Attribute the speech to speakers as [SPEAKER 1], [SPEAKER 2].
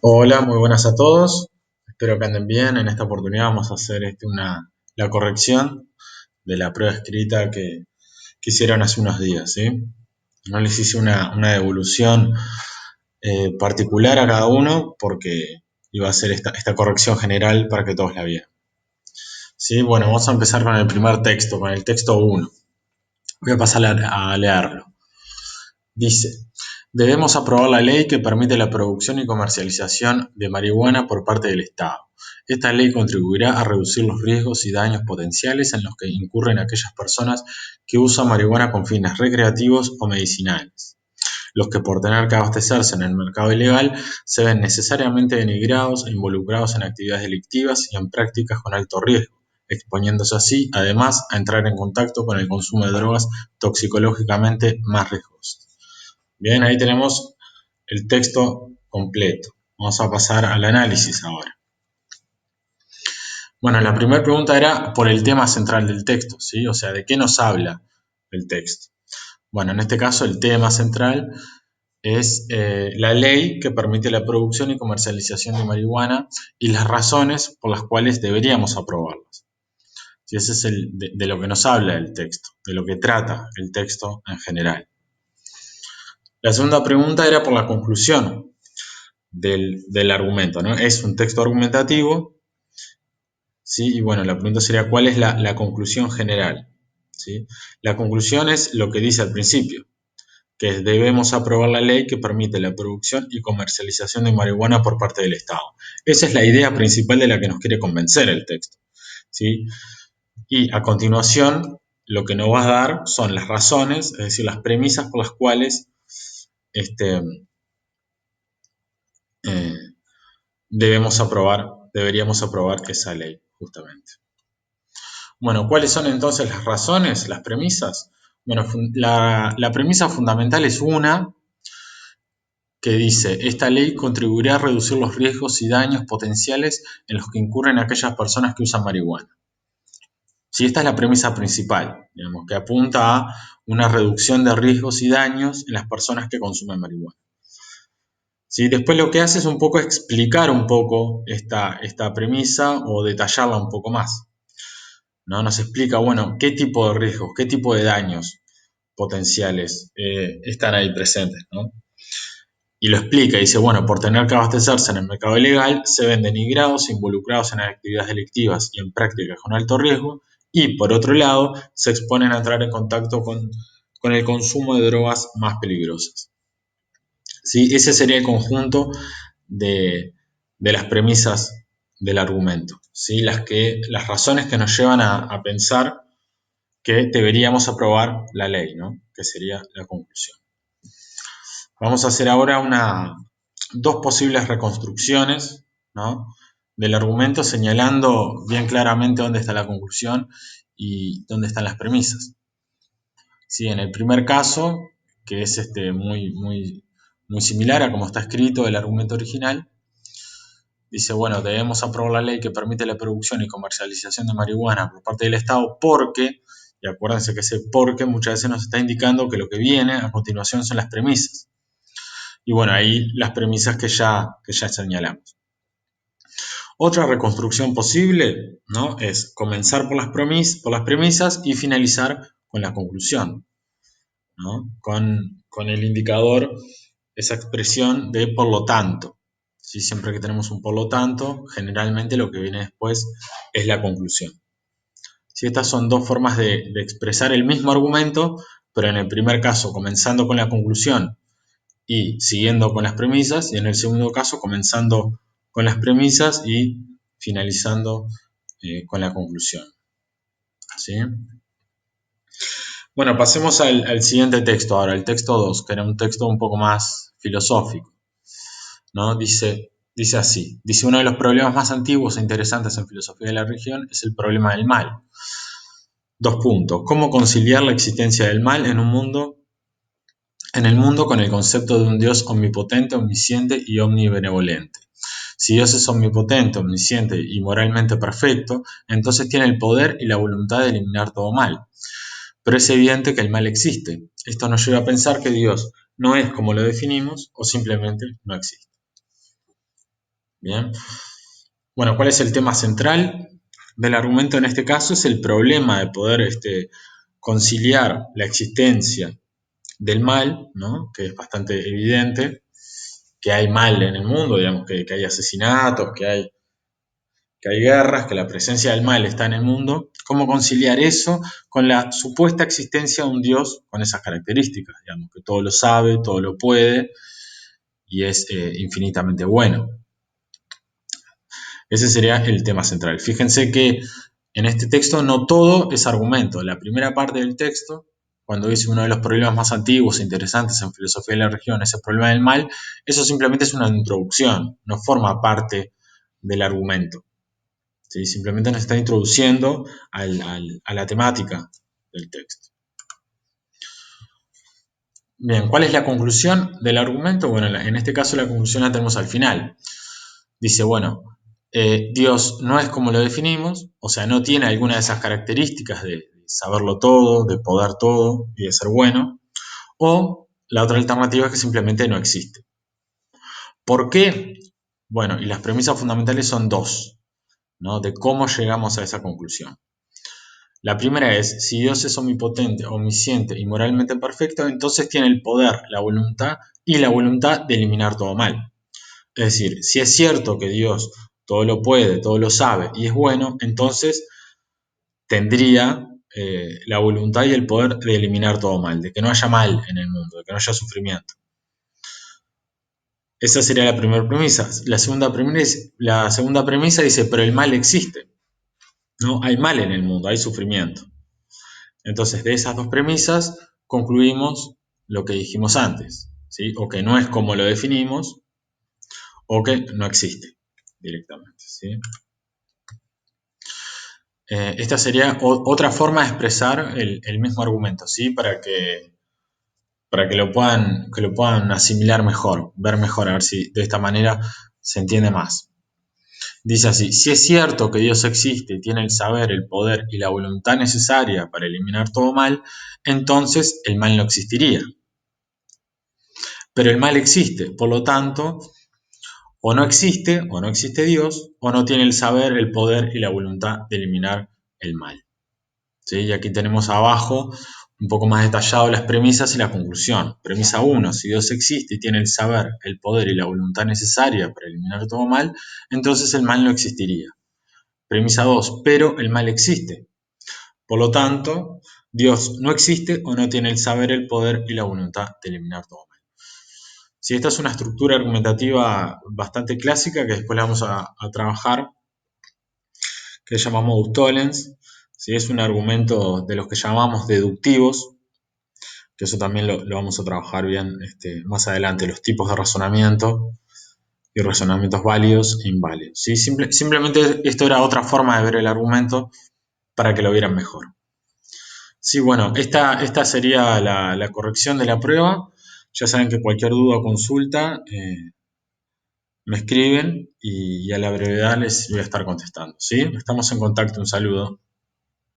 [SPEAKER 1] Hola, muy buenas a todos. Espero que anden bien. En esta oportunidad vamos a hacer la corrección de la prueba escrita que hicieron hace unos días, ¿sí? No les hice una devolución particular a cada uno porque iba a hacer esta corrección general para que todos la vieran. ¿Sí? Bueno, vamos a empezar con el primer texto, con el texto uno. Voy a pasar a leerlo. Dice, debemos aprobar la ley que permite la producción y comercialización de marihuana por parte del Estado. Esta ley contribuirá a reducir los riesgos y daños potenciales en los que incurren aquellas personas que usan marihuana con fines recreativos o medicinales. Los que por tener que abastecerse en el mercado ilegal se ven necesariamente denigrados e involucrados en actividades delictivas y en prácticas con alto riesgo, exponiéndose así, además, a entrar en contacto con el consumo de drogas toxicológicamente más riesgosas. Bien, ahí tenemos el texto completo. Vamos a pasar al análisis ahora. Bueno, la primera pregunta era por el tema central del texto, ¿sí? O sea, ¿de qué nos habla el texto? Bueno, en este caso el tema central es la ley que permite la producción y comercialización de marihuana y las razones por las cuales deberíamos aprobarlas. Sí, ese es de lo que nos habla el texto, de lo que trata el texto en general. La segunda pregunta era por la conclusión del argumento, ¿no? Es un texto argumentativo, ¿sí? Y bueno, la pregunta sería, ¿cuál es la conclusión general? ¿Sí? La conclusión es lo que dice al principio, que debemos aprobar la ley que permite la producción y comercialización de marihuana por parte del Estado. Esa es la idea principal de la que nos quiere convencer el texto, ¿sí? Y a continuación, lo que nos va a dar son las razones, es decir, las premisas por las cuales eh, deberíamos aprobar esa ley, justamente. Bueno, ¿cuáles son entonces las razones, las premisas? Bueno, la premisa fundamental es una que dice, esta ley contribuirá a reducir los riesgos y daños potenciales en los que incurren aquellas personas que usan marihuana. Sí, esta es la premisa principal, digamos, que apunta a una reducción de riesgos y daños en las personas que consumen marihuana. ¿Sí? Después lo que hace es un poco explicar un poco esta premisa o detallarla un poco más, ¿no? Nos explica, bueno, qué tipo de riesgos, qué tipo de daños potenciales están ahí presentes, ¿no? Y lo explica, dice, bueno, por tener que abastecerse en el mercado ilegal, se ven denigrados, involucrados en actividades delictivas y en prácticas con alto riesgo, y por otro lado, se exponen a entrar en contacto con el consumo de drogas más peligrosas. ¿Sí? Ese sería el conjunto de las premisas del argumento, ¿sí? Las razones que nos llevan a pensar que deberíamos aprobar la ley, ¿no? Que sería la conclusión. Vamos a hacer ahora dos posibles reconstrucciones, ¿no? Del argumento, señalando bien claramente dónde está la conclusión y dónde están las premisas. ¿Sí? En el primer caso, que es muy similar a como está escrito el argumento original, dice, bueno, debemos aprobar la ley que permite la producción y comercialización de marihuana por parte del Estado porque, y acuérdense que ese porque muchas veces nos está indicando que lo que viene a continuación son las premisas. Y bueno, ahí las premisas que ya señalamos. Otra reconstrucción posible, ¿no? Es comenzar por las premisas y finalizar con la conclusión, ¿no? Con el indicador, esa expresión de por lo tanto. ¿Sí? Siempre que tenemos un por lo tanto, generalmente lo que viene después es la conclusión. ¿Sí? Estas son dos formas de expresar el mismo argumento, pero en el primer caso comenzando con la conclusión y siguiendo con las premisas, y en el segundo caso comenzando con las premisas y finalizando con la conclusión. ¿Sí? Bueno, pasemos al siguiente texto ahora, el texto 2, que era un texto un poco más filosófico, ¿no? Dice así, dice, uno de los problemas más antiguos e interesantes en filosofía de la religión es el problema del mal. Dos puntos, ¿cómo conciliar la existencia del mal en el mundo con el concepto de un Dios omnipotente, omnisciente y omnibenevolente? Si Dios es omnipotente, omnisciente y moralmente perfecto, entonces tiene el poder y la voluntad de eliminar todo mal. Pero es evidente que el mal existe. Esto nos lleva a pensar que Dios no es como lo definimos o simplemente no existe. Bien. Bueno, ¿cuál es el tema central del argumento en este caso? Es el problema de poder conciliar la existencia del mal, ¿no? Que es bastante evidente, que hay mal en el mundo, digamos, que hay asesinatos, que hay guerras, que la presencia del mal está en el mundo. ¿Cómo conciliar eso con la supuesta existencia de un Dios con esas características? Digamos, que todo lo sabe, todo lo puede y es infinitamente bueno. Ese sería el tema central. Fíjense que en este texto no todo es argumento. La primera parte del texto, cuando dice uno de los problemas más antiguos e interesantes en filosofía de la religión es el problema del mal, eso simplemente es una introducción, no forma parte del argumento. ¿Sí? Simplemente nos está introduciendo a la temática del texto. Bien, ¿cuál es la conclusión del argumento? Bueno, en este caso la conclusión la tenemos al final. Dice, bueno, Dios no es como lo definimos, o sea, no tiene alguna de esas características de saberlo todo, de poder todo y de ser bueno, o la otra alternativa es que simplemente no existe. ¿Por qué? Bueno, y las premisas fundamentales son dos, ¿no? De cómo llegamos a esa conclusión. La primera es, si Dios es omnipotente, omnisciente y moralmente perfecto, entonces tiene el poder, la voluntad y la voluntad de eliminar todo mal. Es decir, si es cierto que Dios todo lo puede, todo lo sabe y es bueno, entonces tendría la voluntad y el poder de eliminar todo mal, de que no haya mal en el mundo, de que no haya sufrimiento. Esa sería la primera premisa. La segunda premisa dice, pero el mal existe. No hay mal en el mundo, hay sufrimiento. Entonces, de esas dos premisas concluimos lo que dijimos antes, ¿sí? O que no es como lo definimos, o que no existe directamente, ¿sí? Esta sería otra forma de expresar el mismo argumento, ¿sí? Para que lo puedan asimilar mejor, ver mejor, a ver si de esta manera se entiende más. Dice así, si es cierto que Dios existe y tiene el saber, el poder y la voluntad necesaria para eliminar todo mal, entonces el mal no existiría. Pero el mal existe, por lo tanto, o no existe Dios, o no tiene el saber, el poder y la voluntad de eliminar el mal. ¿Sí? Y aquí tenemos abajo un poco más detallado las premisas y la conclusión. Premisa 1, si Dios existe y tiene el saber, el poder y la voluntad necesaria para eliminar todo mal, entonces el mal no existiría. Premisa 2, pero el mal existe. Por lo tanto, Dios no existe o no tiene el saber, el poder y la voluntad de eliminar todo mal. Sí, esta es una estructura argumentativa bastante clásica que después la vamos a trabajar, que llamamos Autolens. ¿Sí? Es un argumento de los que llamamos deductivos, que eso también lo vamos a trabajar bien más adelante, los tipos de razonamiento y razonamientos válidos e inválidos. ¿Sí? Simplemente esto era otra forma de ver el argumento para que lo vieran mejor. Sí, bueno, esta sería la corrección de la prueba. Ya saben que cualquier duda o consulta me escriben y a la brevedad les voy a estar contestando. ¿Sí? Estamos en contacto. Un saludo.